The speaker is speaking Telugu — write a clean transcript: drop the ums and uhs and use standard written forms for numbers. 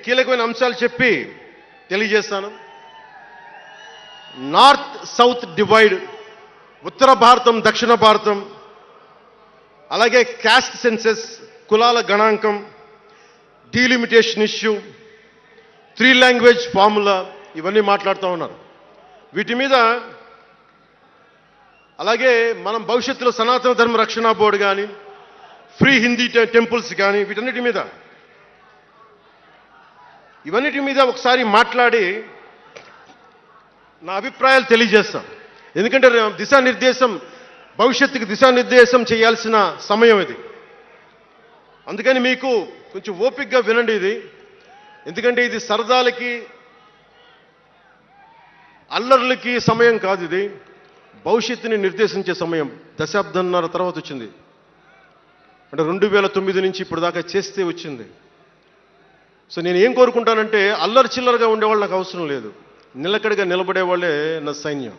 కీలకమైన అంశాలు చెప్పి తెలియజేస్తాను. నార్త్ సౌత్ డివైడ్, ఉత్తర భారతం దక్షిణ భారతం, అలాగే క్యాస్ట్ సెన్సెస్, కులాల గణాంకం, డీలిమిటేషన్ ఇష్యూ, 3 లాంగ్వేజ్ ఫార్ములా, ఇవన్నీ మాట్లాడుతూ ఉన్నారు. వీటి మీద అలాగే మనం భవిష్యత్తులో సనాతన ధర్మ రక్షణ బోర్డు కానీ, ఫ్రీ హిందీ టెంపుల్స్ కానీ, ఇవన్నిటి మీద ఒకసారి మాట్లాడి నా అభిప్రాయాలు తెలియజేస్తాం. ఎందుకంటే భవిష్యత్తుకి దిశానిర్దేశం చేయాల్సిన సమయం ఇది. అందుకని మీకు కొంచెం ఓపికగా వినండి ఇది. ఎందుకంటే ఇది సరదాలకి అల్లర్లకి సమయం కాదు, ఇది భవిష్యత్తుని నిర్దేశించే సమయం. దశాబ్దంన్నర తర్వాత వచ్చింది, అంటే 2009 నుంచి ఇప్పుడు దాకా చేస్తే వచ్చింది. సో నేను ఏం కోరుకుంటానంటే, అల్లరి చిల్లరగా ఉండేవాళ్ళు నాకు అవసరం లేదు, నిలకడగా నిలబడేవాళ్ళే నా సైన్యం.